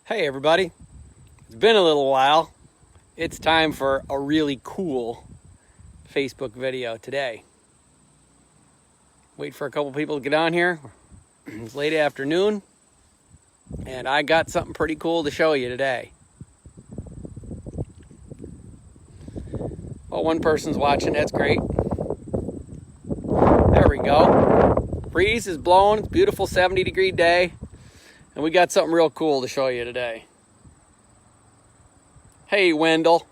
Hey everybody, it's been a little while. It's time for a really cool Facebook video today. Wait for a couple people to get on here. It's late afternoon and I got something pretty cool to show you today. Oh, one person's watching, that's great. There we go. Breeze is blowing, it's a beautiful 70-degree day. And we got something real cool to show you today. Hey, Wendell.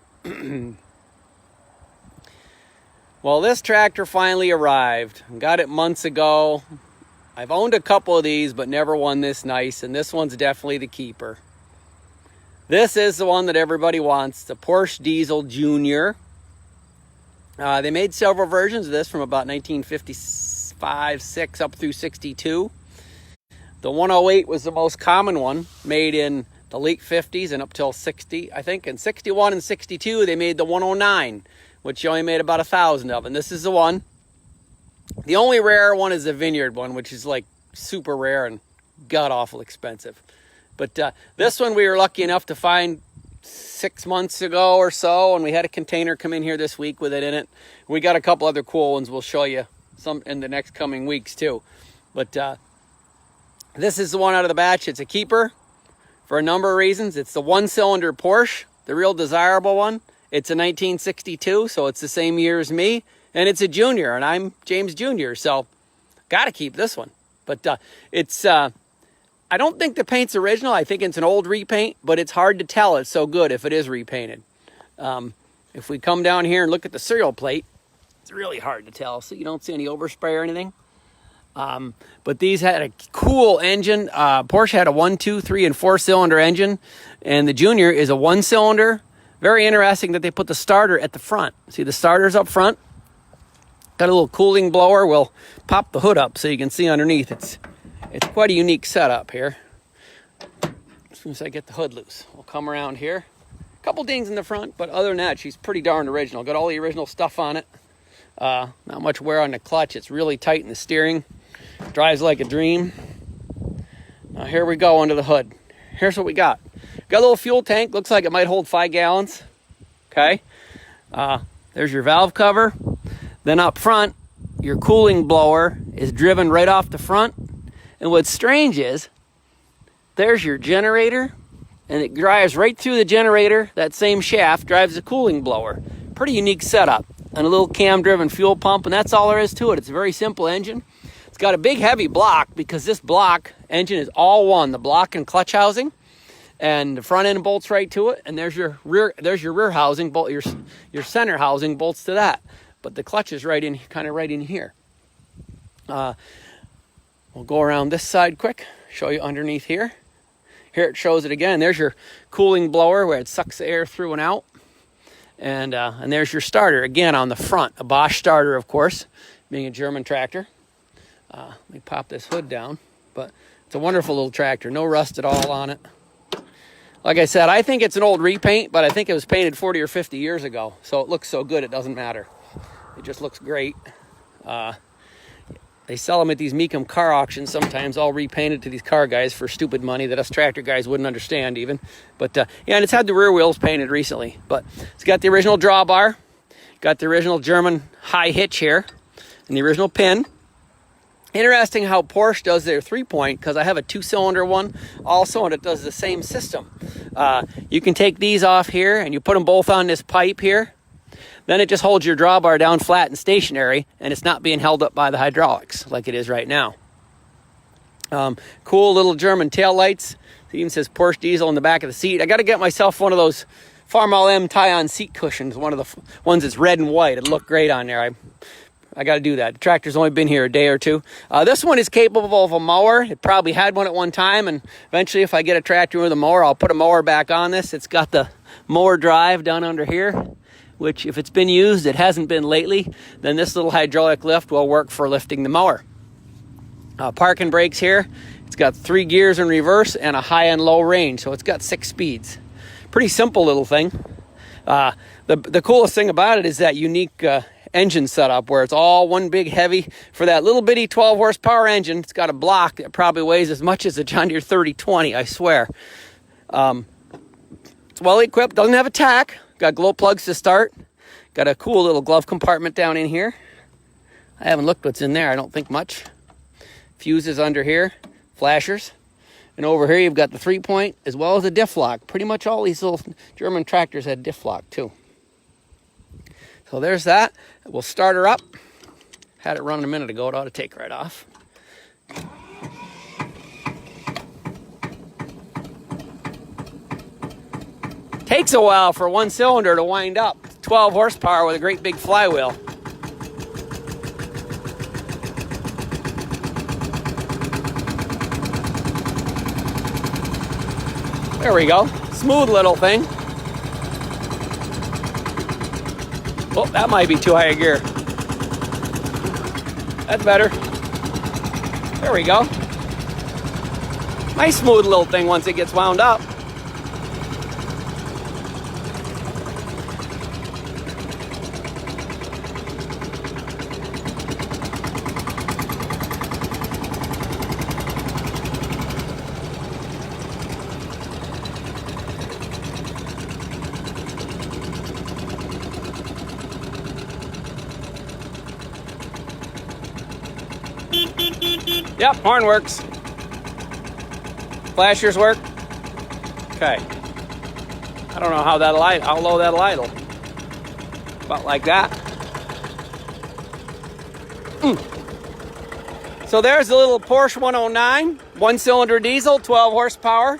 Well, this tractor finally arrived. Got it months ago. I've owned a couple of these, but never one this nice. And this one's definitely the keeper. This is the one that everybody wants, the Porsche Diesel Junior. They made several versions of this from about 1955, 6 up through 62. The 108 was the most common one, made in the late 50s and up till 60, I think. In 61 and 62, they made the 109, which you only made about 1,000 of. And this is the one. The only rare one is the Vineyard one, which is like super rare and god-awful expensive. But this one we were lucky enough to find 6 months ago or so, and we had a container come in here this week with it in it. We got a couple other cool ones we'll show you some in the next coming weeks too. But this is the one out of the batch. It's a keeper for a number of reasons. It's the one-cylinder Porsche, the real desirable one. It's a 1962, so it's the same year as me. And it's a Junior, and I'm James Jr., so got to keep this one. But I don't think the paint's original. I think it's an old repaint, but it's hard to tell. It's so good if it is repainted. If we come down here and look at the serial plate, it's really hard to tell. So you don't see any overspray or anything. But these had a cool engine. Porsche had a 1, 2, 3, and 4-cylinder engine, and the Junior is a 1-cylinder. Very interesting that they put the starter at the front. See, the starter's up front. Got a little cooling blower. We'll pop the hood up so you can see underneath. It's quite a unique setup here. As soon as I get the hood loose, we'll come around here. A couple dings in the front, but other than that, she's pretty darn original. Got all the original stuff on it. Not much wear on the clutch. It's really tight in the steering. Drives like a dream. Now here we go under the hood. Here's what we got. Got a little fuel tank. Looks like it might hold 5 gallons. Okay. There's your valve cover. Then up front, your cooling blower is driven right off the front. And what's strange is, there's your generator. And it drives right through the generator. That same shaft drives the cooling blower. Pretty unique setup. And a little cam-driven fuel pump. And that's all there is to it. It's a very simple engine. Got a big heavy block because this block engine is all one, the block and clutch housing, and the front end bolts right to it, and there's your rear housing bolt, your center housing bolts to that, but the clutch is right in here. We'll go around this side quick, show you underneath here. Here it shows it again. There's your cooling blower where it sucks the air through and out, and there's your starter again on the front, a Bosch starter, of course, being a German tractor. Let me pop this hood down, but it's a wonderful little tractor. No rust at all on it. Like I said, I think it's an old repaint, but I think it was painted 40 or 50 years ago. So it looks so good, it doesn't matter. It just looks great. They sell them at these Mecum car auctions sometimes, all repainted to these car guys for stupid money that us tractor guys wouldn't understand even. But yeah, and it's had the rear wheels painted recently. But it's got the original drawbar, got the original German high hitch here, and the original pin. Interesting how Porsche does their 3-point, because I have a 2-cylinder one also, and it does the same system. You can take these off here, and you put them both on this pipe here. Then it just holds your drawbar down flat and stationary, and it's not being held up by the hydraulics like it is right now. Cool little German tail lights. It even says Porsche Diesel in the back of the seat. I got to get myself one of those Farmall M tie-on seat cushions, one of the ones that's red and white. It'd look great on there. I got to do that. The tractor's only been here a day or two. This one is capable of a mower. It probably had one at one time, and eventually if I get a tractor with a mower, I'll put a mower back on this. It's got the mower drive down under here, which if it's been used, it hasn't been lately, then this little hydraulic lift will work for lifting the mower. Parking brakes here. It's got 3 gears in reverse and a high and low range, so it's got 6 speeds. Pretty simple little thing. The coolest thing about it is that unique engine setup where it's all one big heavy. For that little bitty 12 horsepower engine, it's got a block that probably weighs as much as a John Deere 3020, I swear. It's well equipped, doesn't have a tack. Got glow plugs to start. Got a cool little glove compartment down in here. I haven't looked what's in there, I don't think much. Fuses under here, flashers. And over here you've got the 3-point as well as a diff lock. Pretty much all these little German tractors had diff lock too. So there's that. We'll start her up. Had it running a minute ago, it ought to take right off. Takes a while for one cylinder to wind up. 12 horsepower with a great big flywheel. There we go. Smooth little thing. Oh, that might be too high a gear. That's better. There we go. Nice smooth little thing once it gets wound up. Yep, horn works. Flashers work. Okay. I don't know how low that'll idle. About like that. So there's a little Porsche 109, 1-cylinder diesel, 12 horsepower.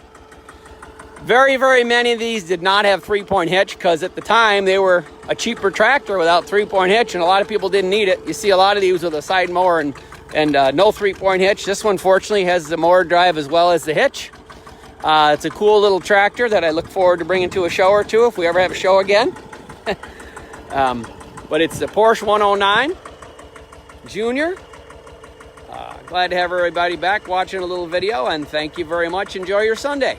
Very, very many of these did not have 3-point hitch because at the time they were a cheaper tractor without 3-point hitch, and a lot of people didn't need it. You see a lot of these with a side mower and no 3-point hitch. This one fortunately has the mower drive as well as the hitch. It's a cool little tractor that I look forward to bringing to a show or two if we ever have a show again. But it's the Porsche 109 Junior. Glad to have everybody back watching a little video, and thank you very much. Enjoy your Sunday.